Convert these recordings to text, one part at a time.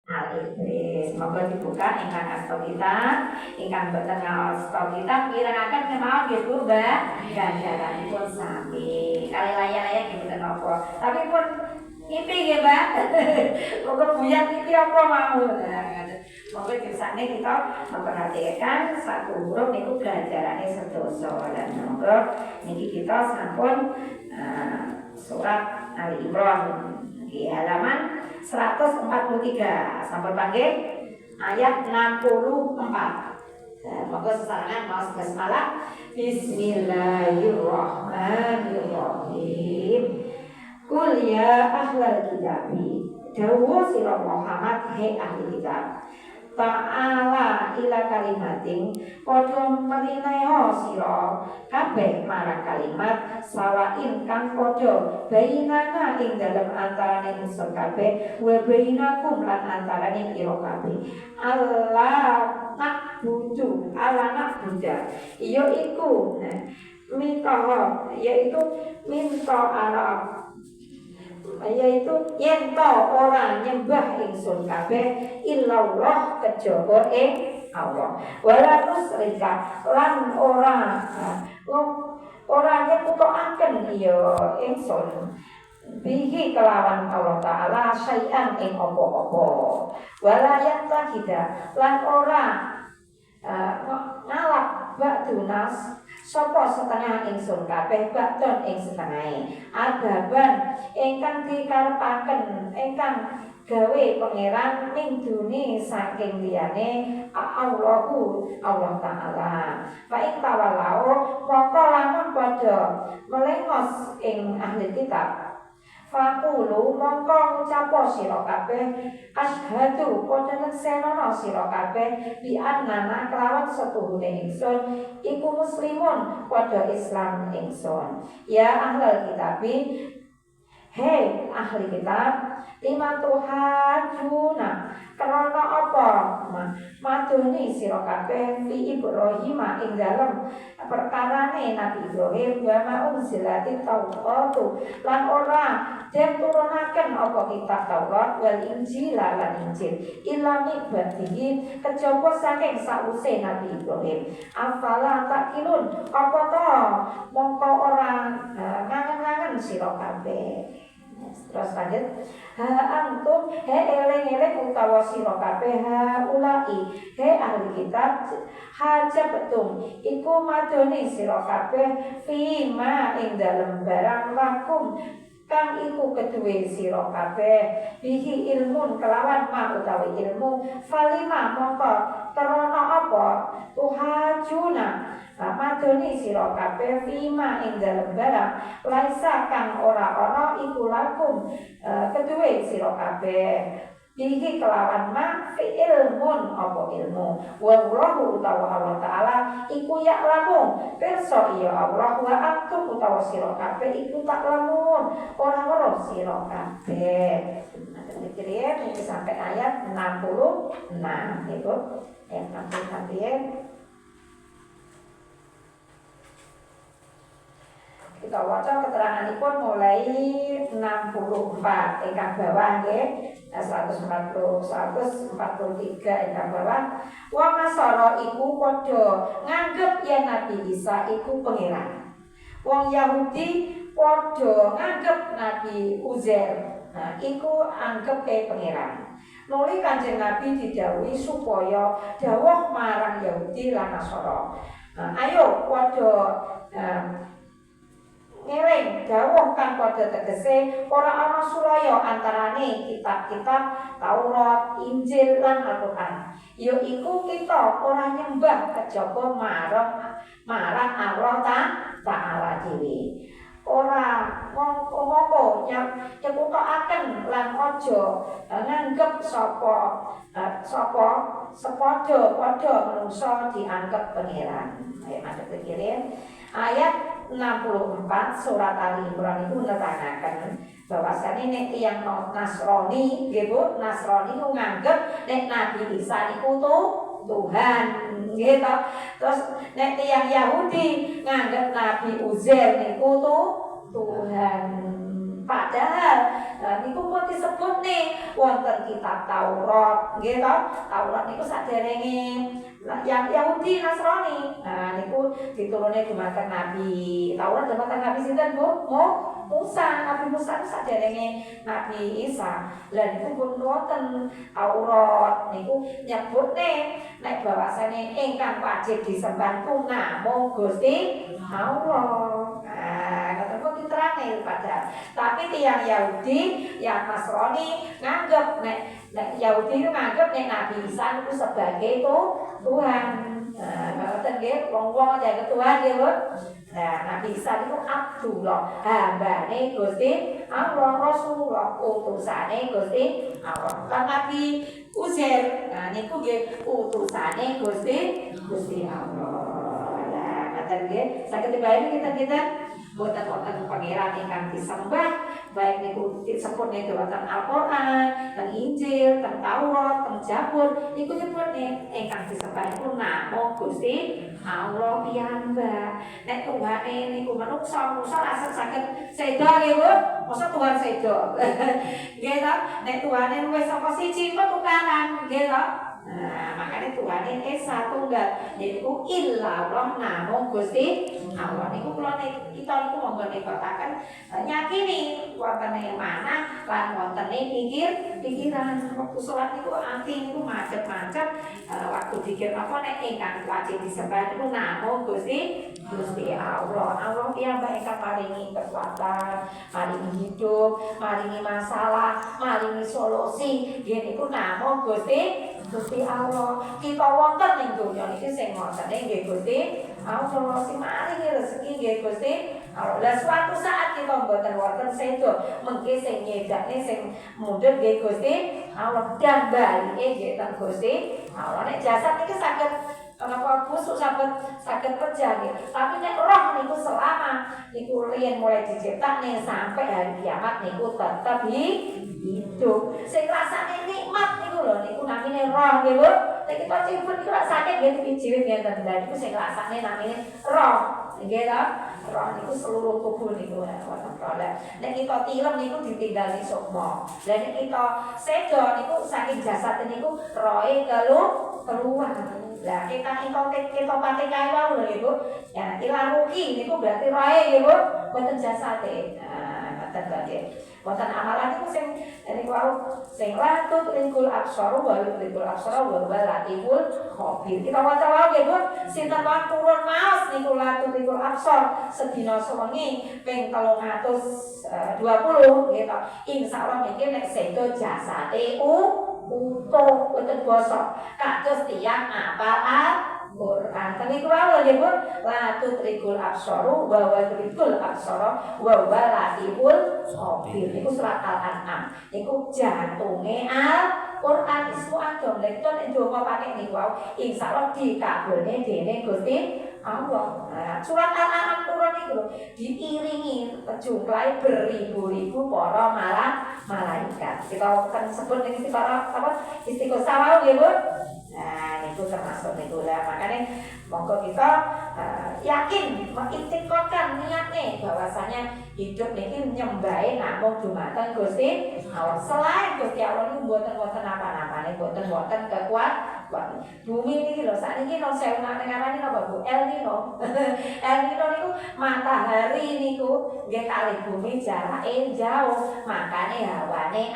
Alif, semoga dibuka ingkang asta kita, ingkang boten ngasta kita pirengaken kemawon nggih Bu, Mbak. Ganjaranipun sami. Kali layar-layar nggih mboten napa. Tapi pun ngipi nggih, Mbak. Moga buyat ngipi apa mau. Moga disane kita memperhatikan satu huruf niku ganjarane sedoso dan moga niki kita sampun surat Ali Imran di halaman 143 sampun panggil ayat 64. Moga sesarengan maos basmalah. Bismillahirrahmanirrahim. Qul ya ahlal kitabi, dawuh sira Muhammad he ahli kitab. Ta'ala ila kalimating, padha merineho sira kabeh marang kalimat sawain kang padha bainana ing dalem antarane ingsun kabeh wa bainakum lan antarane ira kabeh. Allah nakbudu, Allah nakbuda iya iku mitaha, yaitu minta Arab, yaitu yen to ora nyembah ingsun kabeh illallah kejaba ing Allah wala nusrika lan ora nyekutukaken ya ingsun bihi kelawan Allah Ta'ala syai'an ing apa-apa wala yattaqida lan ora ngalap ba'dunas sapa setengah ingsun kabeh bakton ing setengahe ababan ingkang dikarepaken ingkang gawe pangeran ning dune saking liyane Allahu Allah Ta'ala. Fa ing tawallau mongko lamun padha melengos ing ahli kitab Fakulu mongko ngucapo sira kabeh asyhadu padha neksenana sira kabeh bi annana kelawan setuhune ingsun iku muslimun padha Islam ingsun. Ya ahlul kitabi, hei ahli kitab, lima tuhajuna karena apa maduni sira kabeh fi Ibrahim ing dalem perkarane Nabi Ibrahim wa ma unzilati Tauratu lan ora den turunaken apa kitab Taurat wal Injil lan Injil illa mibadihi kejaba saking sause Nabi Ibrahim. Afala takilun apa to mongko ora ngangen-ngangen sira kabeh. Terus lanjut, ha antum he eleng-eleng utawa sira kabeh ha ulai he ahli kitab hajab betum iku madoni sira kabeh fima ing dalem barang lakum kang iku keduwe sira kabeh bihi ilmun kelawan ma utawi ilmu falima mongko krana apa tuhajuna madoni sira kabeh fima ing dalem barang laisa kang ora ana iku lakum keduwe sira kabeh bihi kelawan ma fi ilmun apa ilmu wallahu utawa Allah Ta'ala iku ya'lamu pirsa iya Allah wa antum utawa sira kabeh iku tak lamun ora weruh sira kabeh. Dikira ini sampai ayat 66 itu ayat 66 ya. Kita waca keteranganipun mulai 64 ingkang bawah nggih 143 ingkang bawah. Wong Nasara iku padha nganggep yen Nabi Isa iku pangeran. Wong Yahudi padha nganggep Nabi Uzair iku anggepe pangeran. Nuli Kanjeng Nabi didhawuhi supaya dawuh marang Yahudi lan Nasara. Ayo padha ngeling dawuh kang padha tegese ora ana sulaya antarane kitab-kitab Taurat, Injil lan Al-Qur'an. Ya iku kita ora nyembah kejaba marang Allah Ta'ala dhewe. Ora mongko nyekutokaken lan aja nganggep sapa sepadha manungsa dianggep pangeran. Ayo madhep pikirin. Ayat 64 surat Ali Imran itu nerangaken bahwasane nek tiyang Nasrani nggih Bu, Nasrani ku nganggep nek Nabi Isa niku Tuhan nggih to. Terus nek tiyang Yahudi nganggep Nabi Uzair niku Tuhan. Padahal niku pun disebut nih wonten kitab Taurat, nggih to? Taurat niku saderenge yang Yahudi Nasrani. Nah niku diturunke dumateng Nabi. Taurat dumateng Nabi sinten, Bu? Musa, Nabi Musa itu saderenge Nabi Isa. Lah niku pun wonten Taurat niku nyebutne nek bahwasane ingkang wajib disembah ku namung Gusti Allah. Nah, ketemu diterangin pada. Tapi tiang Yahudi, yang Nasrani nganggep nek Yahudi itu nganggep nek Nabi Isa itu sebagai Tuhan. Nah, ngoten nggih, wong-wong aja Tuhan nggih, Bu. Nah, Nabi Isa itu Abdullah, hambane Gusti Allah, Rasulullah, utusane Gusti Allah. Kan Nabi Uzair, nah niku nggih utusane Gusti Allah. Nggih, saged dibayani kita boten wonten pangeran ingkang disembah, baik niku disebut niku wonten Al-Qur'an, teng Injil, teng Taurat, teng Zabur, niku nyebutne ingkang disembah niku namung Gusti Allah piyambak. Nek tunggane niku manungsa rasa saged seda nggih, Bu. Mosok Tuhan seda. Nggih to? Nek Tuhane luwih saka siji kok tukaran, nggih to? Nah, makanya Tuhan ini Esa Tunggal, yaitu Illa Allah namung Gusti Allah. Niku kula kita niku monggo nekotaken nyakini wontene mana lan wontene pikiran waktu salat niku ati niku macet-macet waktu pikir apa nek ingkang wajib disembah niku namung Gusti Allah. Allah piyambak ingkang maringi kekuatan, maringi hidup, maringi masalah, maringi solusi. Nggih niku namung Gusti Allah. Kita wonten ning donya niki sing wonten nggih Gusti Allah, sing maringi rezeki nggih Gusti Allah. Lah suatu saat kita mboten wonten sedo, mengke sing nyedakne sing mundhut nggih Gusti Allah, dan balike nggih teng Gusti Allah. Nek jasad niki saged kenapa busuk saged pecah nggih. Tapi nek roh niku selama niku riyen mulai dicetak nih sampai hari kiamat niku tetep hidup. Sing rasane nikmat niku lho niku namine roh nggih, Bu. Nek kita ciput niku rak sakit nggih dipijirit ngenten lha niku sing rasane namine roh. Nggih to? Roh niku seluruh tubuh niku wonten proleh. Nek kita tilem niku ditinggali sukma. Lah nek kita sedo niku saking jasad niku rohe keluar. Lah kita pati kae wae lho nggih, Bu. Ya ilang rugi niku berarti rohe nggih, Bu. Boten jasate. Nah, ngoten nggih. Boten amalan niku sing niku wau sing latut ringkul absaru wa ringkul absaru wa latiful khabir. Kita waca wae nggih, Bu. Sinten wae turun maos niku latut ringkul absar sedina sewengi ping 320 gitu. Insyaallah mungkin nek sedo jasate utuh boten bosok. Kados tiyang apal Quran. Teng iku wae nggih, Bu. Latut ringkul absaru wa ringkul absara wa latiful khabir. Niku surat Al-An'am. Niku jantunge Al-Qur'an ismu Adam. Lha kita nek ndonga pakai niku wae insyaallah dikabulne dening Gusti Allah. Nah, surat Al-An'am turun niku diiringi jumlahe beribu-ribu para malaikat. Kita kan sebut niki para apa istighosah nggih, Bu. Nah, itu termasuk niku lah. Makanya monggo kita yakin mengitikadkan niatnya bahwasanya hidup niki nyembahe namung dumateng Gusti Allah. Selain Gusti Allah niku mboten wonten apa-apane, mboten wonten kekuatan. Bumi niki lho sakniki no sewu ngarani napa Bu? El Nino. El Nino niku matahari niku nggih kalih bumi jarake jauh, makane hawane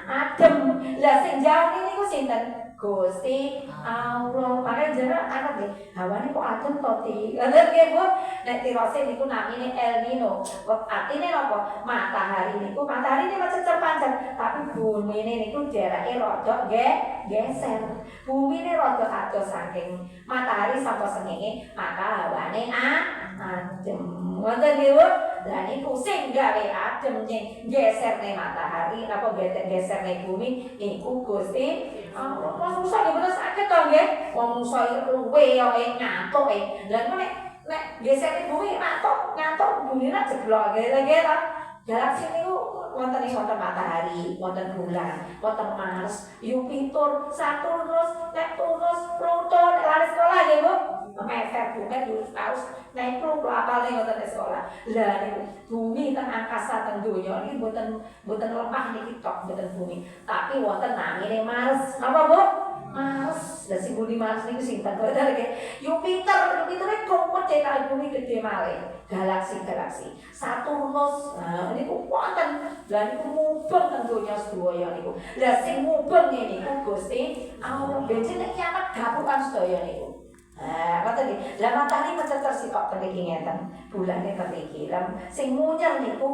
adem. Lah sing jauh niku sinten? Gusti Allah. Makanya jare anak nggih, hawane kok adem to ti. Ngoten nggih, Bu. Nek tirose niku namine El Nino. Artine napa? Matahari niku cecer pancet, tapi bumine niku dereke rada geser. Bumine rada adoh saking matahari saka srengenge, maka hawane adem. Ngoten nggih, Bu. Lah niku sing gawe adem geserne matahari napa geserne bumi niku Gusti Allah. Manusa nggih bener saged to nggih. Wong manusa luwe yo ngantuk Lah nek geserne bumi ngantuk bumi nak jeblok nggih to. Galaksi niku wonten matahari, wonten bulan, wonten Mars, Jupiter, Saturnus, Neptunus, Pluto, nek lari sekolah nggih, Bu. meter bumi harus naik pro apale ngoten sekolah. Lah niku bumi teng angkasa teng donya niki mboten lemah niki tok mboten bumi, tapi wonten namine Mars. Napa, Bu? Mars. Lah sing budi Mars niku sinten? Jupiter kumpul kali bumi gede malih. Galaksi. Saturnus. Nah niku wonten. Lah niku mubeng teng donya sedaya niku. Lah sing mubeng niku Gusti Allah. Jenenge kiamat gapukan sedaya niku. Ngoten nggih. Lah matahari peceter sikok ten iki ngeten. Bulane ten iki. Lah sing munyer niku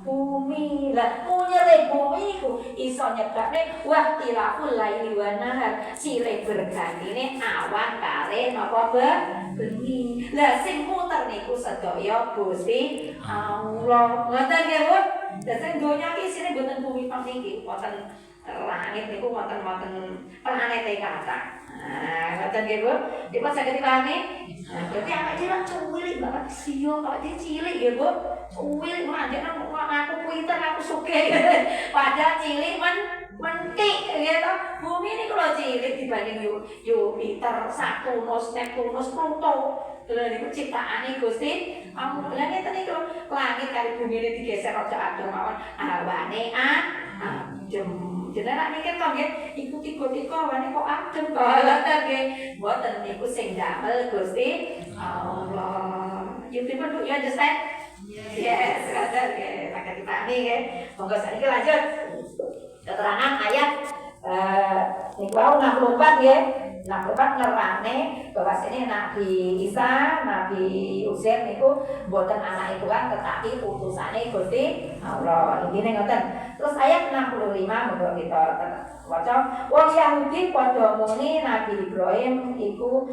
bumi. Lah munyere bumi iku iso nyebabne wahtilaful laili wan nahar. Silih bergantine awan kare napa bengi. Lah sing muter niku sedaya Gusti Allah. Ngoten nggih, Bu. Lah sing donya iki isine mboten bumi pang niki, wonten langit niku wonten planete kathah. Ngoten nggih, Bu. Dipun saged dipahami? Berarti awake dhewe cuwilik banget sio, awake dhewe cilik nggih, Bu. Cuwilik manjane aku pinter, aku sugih. Padahal cilik mentik gitu. Bumi ini kalau cilik dibanding Jupiter, Saturnus, Neptunus, Pluto. Lha niku ciptaane Gusti Allah. Lha ngeten niku langit kali bumi ini digeser aja adem mawon awane adem. Jenengan mikir to nggih, iku tiba-tiba awane kok adem to. Lha nggih, mboten niku sing damel Gusti Allah. You people do you understand? Yes, nggih. Saged dipahami nggih. Monggo saiki lanjut. Keterangan ayat niku 64 nggih. 64 nerane bahwa sini Nabi Isa, Nabi Uzair niku mboten anake Tuhan tetapi utusane Gusti Allah. Intine ngoten. Terus ayat 65 monggo kita waca. Wong Yahudi padha muni Nabi Ibrahim iku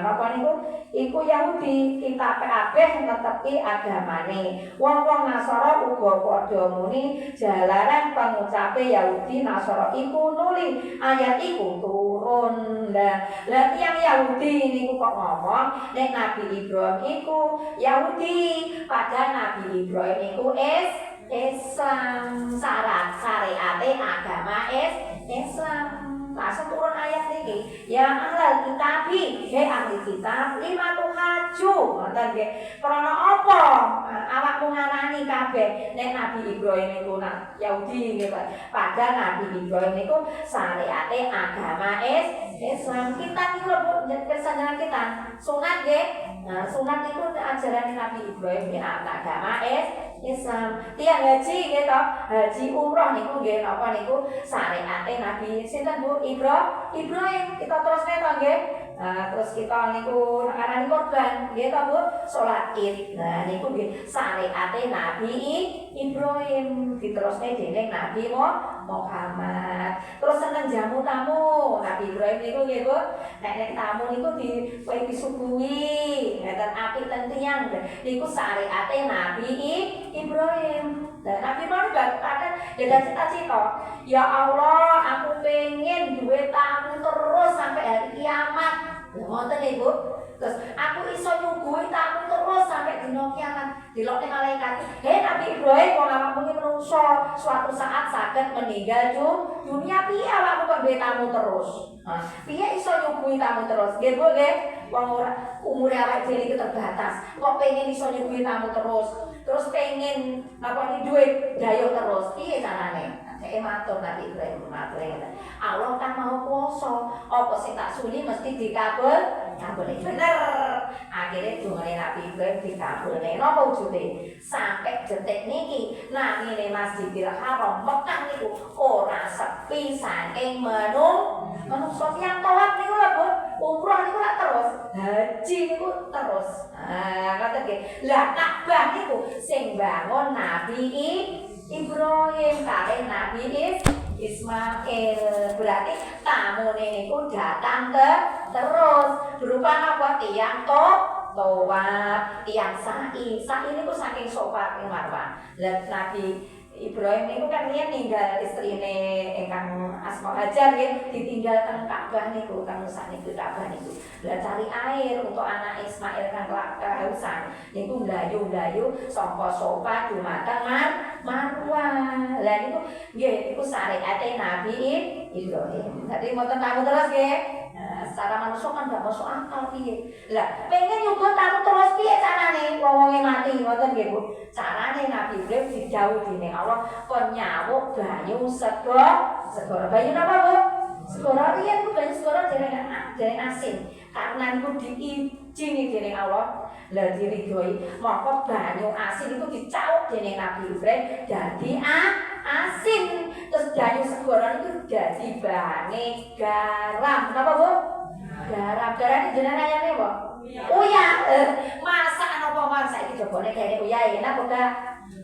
napa niku? Iku Yahudi kitabe kabeh netepi agamane. Wong-wong Nasara uga padha muni jalaran pangucape Yahudi Nasara iku nuli ayat iku turun. Lah tiyang Yahudi niku kok ngomong nek Nabi Ibrahim iku Yahudi, padahal Nabi Ibrahim iku Islam, syarat syariate agama Islam. Langsung turun ayat niki, ya ahlal kitabi, ahli kitab, lima tuhaju, ngoten nggih. Krana apa? Awakmu ngarani kabeh nek Nabi Ibrahim iku Yahudi nggih, padahal Nabi Ibrahim niku syariate agama Islam. Kita niku lho kesanjana kita, sunat nggih. Nah, sunat niku ajaran Nabi Ibrahim nggih agama Islam. Tiang haji nggih to, haji umroh niku nggih napa niku syariate Nabi sinten Bu? Ibrahim. Kita terus to nggih. Terus kita niku ngarani korban nggih to Bu, salat Id. Nah niku nggih syariate Nabi Ibrahim diterusne dening Nabi Muhammad. Terus seneng jamu tamu Nabi Ibrahim niku nggih Bu. Nek tamu niku disuguhi ngeten apik ten tiyang niku syariate Nabi Ibrahim. Dan Nabi Ibrahim katakan ada cita-cita, ya Allah aku pengen duwe tamu terus sampai hari kiamat. Ngoten Ibu. Terus aku iso nyuguhi tamu terus sampai dina kiamat. Dilokne malaikat. Nabi Ibrahim wong awakmu iki menungso suatu saat saged meninggal dunia piye awakmu kok duwe tamu terus. Piye iso nyuguhi tamu terus? Nggih Bu nggih. Wong ora umure awake dhewe iki terbatas. Kok pengen iso nyuguhi tamu terus? Terus pengen napa duit dayo terus. Piye carane? Saya matur Nabi Ibrahim matur ngeten. Allah kan mau kuwasa, apa sing tak suni mesti dikabulne. Bener. Akhire dungane Nabi Ibrahim dikabulne. Napa wujude? Sampai detik niki nangine Masjidil Haram Mekah niku ora sepi saking menungso tiyang tawaf niku lho Bu. Umroh niku lak terus, haji niku terus. Ngoten nggih. Lah Ka'bah niku sing bangun Nabi Ibrahim kare Nabi Ismail. Berarti tamune niku datang terus berupa apa? Tiyang tawaf, tiyang sa'i. Sa'i niku saking Safa ing Marwah. Lah Nabi Ibrahim niku kan riyen ninggal istrine ingkang Asma Hajar ya ditinggal teng Ka'bah niku teng sakniku Ka'bah niku. Lah cari air untuk anak Ismail kang kehausan niku mlayu-mlayu saka Sofa dumateng Marwah. Lah niku nggih niku syariate Nabi Ibrahim. Dadi mboten tamu terus nggih. Secara manusia kan gak masuk akal piye. Lah pengen nyugut tamu terus piye carane wong-wonge mati ngoten nggih Bu. Carane Nabi Ibrahim dijauh dening Allah kon nyawuk banyu segara banyu napa Bu? Segara riyen ku banyu segara dereng asin. Karena niku diijini dening Allah lah diridhoi maka banyu asin itu dicauk dening Nabi Ibrahim dadi asin terus banyu segara itu jadi bahane garam napa Bu? Garam jenengan ayane apa? Uyah. Masak napa man saiki jebone kene uyah enak kok gak?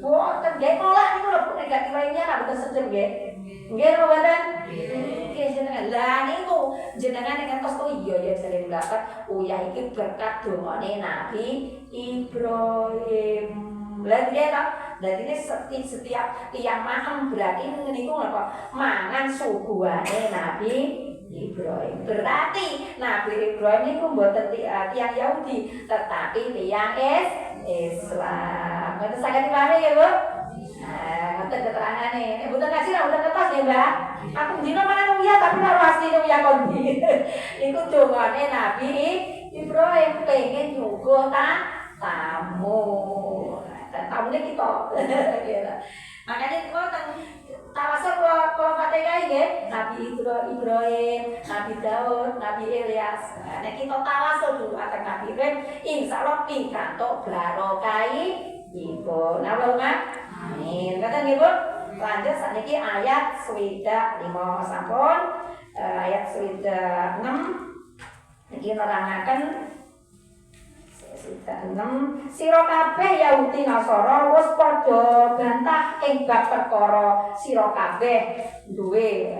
Boten nggih kolak niku lho nek gak diwainya ra boten sedep nggih. Nggih napa mboten? Nggih jenengan. Lah niku jenengan nek ngertos oh iya ya sering dapat uyah iki berkat dongane Nabi Ibrahim. Lah nggih ta? Dadi setiap tiang makan berarti niku napa? Mangan suguhane Nabi Ibrahim. Berarti Nabi Ibrahim niku mboten tiang Yahudi, tetapi tiang Islam. Ngoten saged dipahami ya, Bu? Nah, ngoten keterangane. Nek mboten ngaji ra mboten kertas ya, Mbak. Aku dina mangan uyah tapi karo asline uyah kondi. Iku dongane Nabi Ibrahim pengen nyuguh tamu. Tamune kita. Makanya ngoten tawasul kalau Fatihah nggih Nabi Ibrahim, Nabi Daud, Nabi Ilyas. Nek kita tawasul dulu akan Nabi Ibrahim, insyaallah pikantuk barokahipun. Allahumma amin. Kata nggih Bu. Lanjut sakniki ayat 5 sampun ayat 6 iki nerangaken sira kabeh Yahudi Nasara wis padha bantah ing bab perkara sira kabeh duwe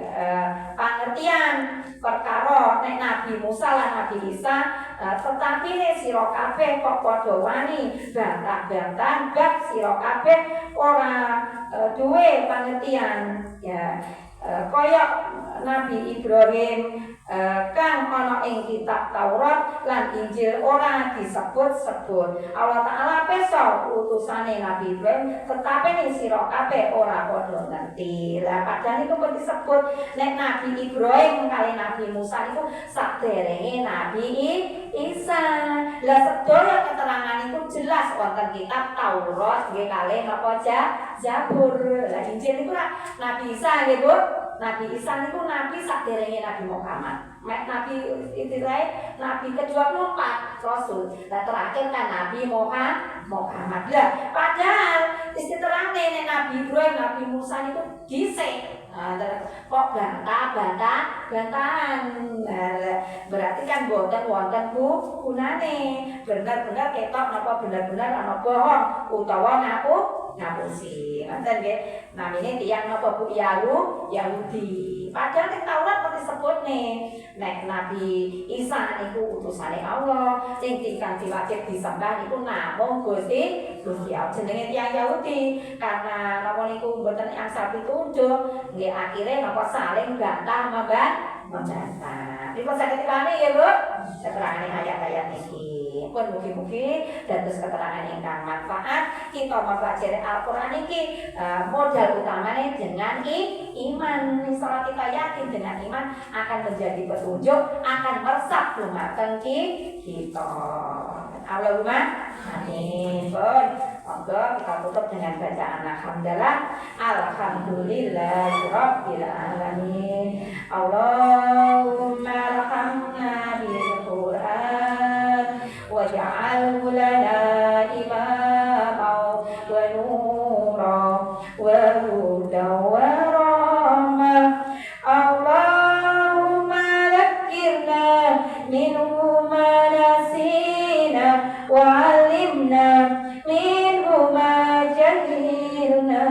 pangertian perkara nek Nabi Musa lan Nabi Isa tetapi nek sira kabeh kok padha wani bantah-bantah bab sira kabeh ora duwe pangertian ya kaya Nabi Ibrahim kang ana ing kitab Taurat lan Injil ora disebut-sebut. Allah Taala pesa utusane Nabi Ibrahim tetapi ning sira kabeh ora padha ngerti. Lah padahal iku pun disebut nek Nabi Ibrahim kali Nabi Musa iku saderenge Nabi Isa. Lah sedaya keterangan itu jelas wonten kitab Taurat nggih kalih napa Zabur. Lah Injil iku Nabi Isa nggih Bu. Nabi Isa niku nabi saderenge Nabi Muhammad. Nabi Israel, Nabi ke-24 Rasul. Lah terakhir kan Nabi Muhammad. Lah padahal istilahnya Nabi Ibrahim, Nabi Musa niku dhisik. Kok bantahan. Berarti kan boten wonten gunane. Bener-bener ketok napa bener-bener ana bohong utawa ngapusi. Ngoten nggih. Namine tiyang napa Bu Yahudi. Padahal ning Taurat pun disebut nek Nabi Isa niku utusane Allah, sing dikanthi wajib disembah niku namung Gusti Allah. Jenenge tiyang Yahudi karena napa niku mboten angsal pitunjuk, nggih akhire napa saling bantah membantah. Dipun saged dipahami ya, Bu? Keterangan ayat-ayat niki. Pun mugi-mugi dados keterangan ingkang manfaat kita mempelajari Al-Qur'an iki modal utamanya dengan iman. Misalnya kita yakin dengan iman akan menjadi petunjuk, akan meresap dumateng kita. Allahumma amin. Pun monggo kita tutup dengan bacaan alhamdulillah. Alhamdulillahirabbil alamin. Allahumma arhamna bil Qur'an waj'alhu lana imama wa nura wa hudan wa rahmah. Allahumma dhakkirna minhu ma nasina wa 'allimna minhu ma jahilna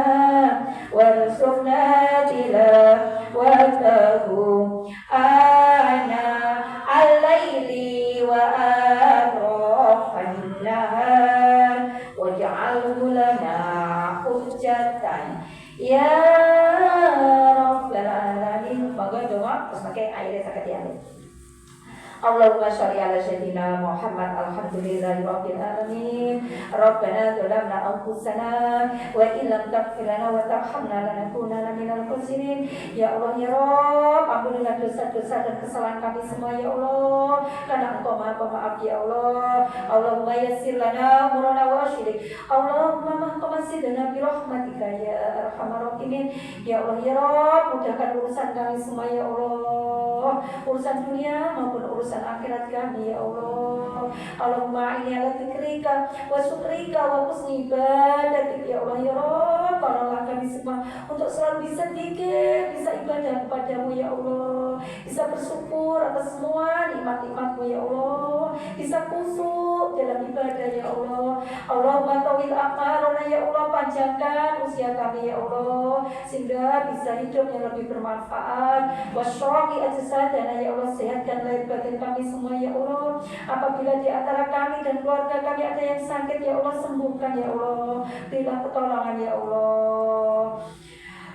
warzuqna tilawatahu terus pakai airnya sakit ya. Allahumma sholli ala sayyidina Muhammad. Alhamdulillahi rabbil alamin. Rabbana zalamna anfusana wa illam taghfir lana wa tarhamna lanakunanna minal khasirin. Ya Allah ya Rabb, ampunilah dosa-dosa dan kesalahan kami semua ya Allah, karena Engkau Maha Pemaaf ya Allah. Allahumma yassir lana umurana wa ashrik. Allahumma mahqasidna bi rahmatika ya arhamar rahimin. Ya Allah ya Rabb, mudahkan urusan kami semua ya Allah, urusan dunia maupun urusan akhirat kami ya Allah. Allahumma inni ala dzikrika wa syukrika wa husni ibadatik ya Allah ya Rabb. Tolonglah kami semua untuk selalu bisa zikir, bisa ibadah kepadamu ya Allah, bisa bersyukur atas semua nikmat-nikmat-Mu ya Allah, bisa khusyuk dalam ibadah ya Allah. Allahumma tawil aqmarana ya Allah, panjangkan usia kami ya Allah, sehingga bisa hidup yang lebih bermanfaat. Wasyaqi ajsadana ya Allah, sehatkan lahir batin kami semua ya Allah. Apabila di antara kami dan keluarga kami ada yang sakit ya Allah, sembuhkan ya Allah, berilah pertolongan ya Allah.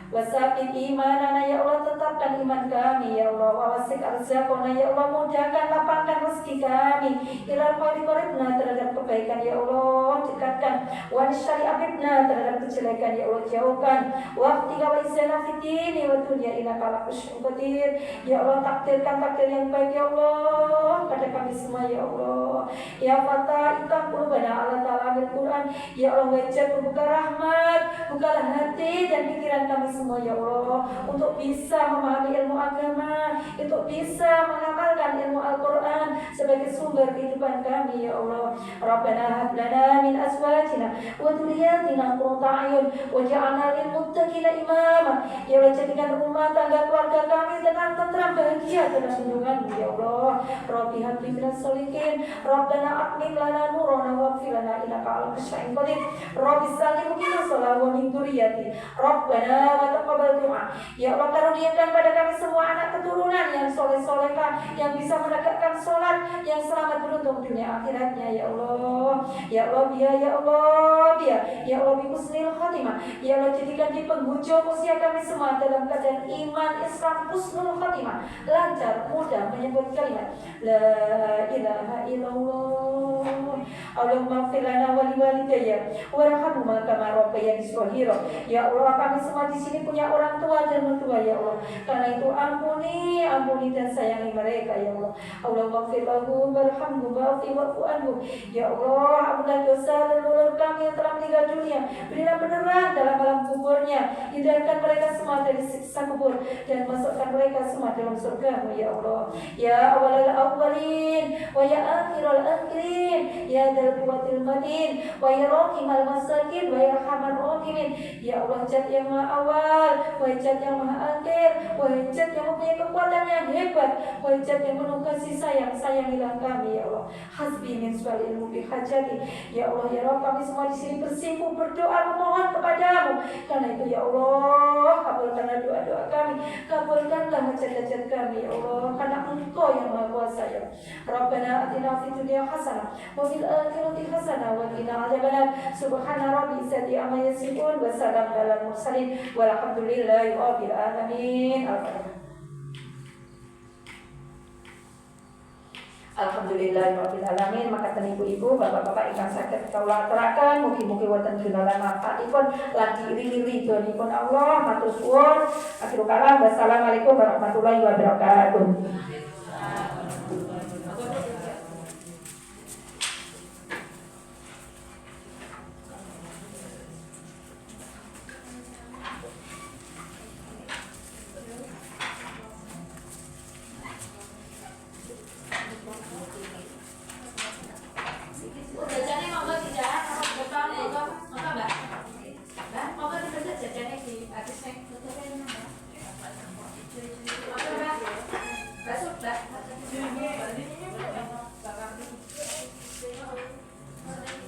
Wasabit imanana ya Allah, tetapkan iman kami ya Allah. Wawasik arzaqona ya Allah, mudahkan lapangkan rezeki kami. Ilal khairi qaribna, terhadap kebaikan ya Allah dekatkan. Wan syari abidna, terhadap kejelekan ya Allah jauhkan. Waqtika wa izana fitini wa dunya innaka ala kusyun qadir. Ya Allah, takdirkan takdir yang baik ya Allah pada kami semua ya Allah. Ya Fatah ikam qulubana ala ta'alamil Quran. Ya Allah, wajib buka rahmat, bukalah hati dan pikiran kami semua ya Allah, untuk bisa memahami ilmu agama, untuk bisa mengamalkan ilmu Al-Quran sebagai sumber kehidupan kami ya Allah. Rabbana hab lana min azwajina wa dhurriyyatina qurrata a'yun waj'alna lil muttaqina imama. Ya Allah, jadikan rumah tangga keluarga kami tenang, tentram, bahagia dalam lindungan-Mu ya Allah. Rabbi hab li minas sholihin. Rabbana aqim lana nurana waghfir lana innaka ala kulli syai'in qadir. Rabbi sallim muqina shalah wa min dzurriyyati. Rabbana taqabbal doa. Ya Allah, karuniakan pada kami semua anak keturunan yang soleh-solehah, yang bisa menegakkan sholat, yang selamat beruntung dunia akhiratnya ya Allah. Ya Allah biya, ya Allah biya, ya Allah bi husnil khatimah. Ya Allah, jadikan di penghujung usia kami semua dalam keadaan iman, Islam, husnul khatimah, lancar, mudah menyebut kalimat la ilaha illallah. Allahumma ighfir lana wa liwalidayya warhamhuma kama rabbayani shaghira. Ya Allah, kami semua di sini punya orang tua dan mertua ya Allah, karena itu ampuni dan sayangi mereka ya Allah. Allahumma ighfir lahum warhamhum wa'fu anhum. Ya Allah, ampunilah dosa leluhur kami yang telah meninggal dunia, berilah penerang dalam alam kuburnya, hindarkan mereka semua dari siksa kubur dan masukkan mereka semua dalam surga-Mu ya Allah. Ya awalal awwalin wa ya akhirul akhirin, ya dzal quwwatil matin wa ya rahimal masakin wa ya arhamar rahimin. Ya Allah, Zat yang maha awal, Zat yang maha akhir, Zat yang mempunyai kekuatan yang hebat, Zat yang penuh kasih sayang, sayangilah kami ya Allah. Hasbi min su'al ilmu bi hajati. Ya Allah ya Rabb, kami semua di sini bersimpuh berdoa memohon kepadamu. Karena itu ya Allah, kabulkanlah doa-doa kami, kabulkanlah hajat-hajat kami ya Allah, karena Engkau yang maha kuasa ya. Rabbana atina fid dunya hasanah wa fil akhirati hasanah wa qina adzabannar. Subhana rabbil izzati amma yasifun wa salamun alal mursalin walhamdulillahi rabbil alamin. Alhamdulillahirabbil alamin. Maka ibu-ibu, bapak-bapak ingkang saged kawula aturaken, mugi-mugi wonten gunanipun manfaatipun lan ridhonipun Allah. Matur suwun. Akhirul kalam. Wassalamualaikum warahmatullahi wabarakatuh. Mbak.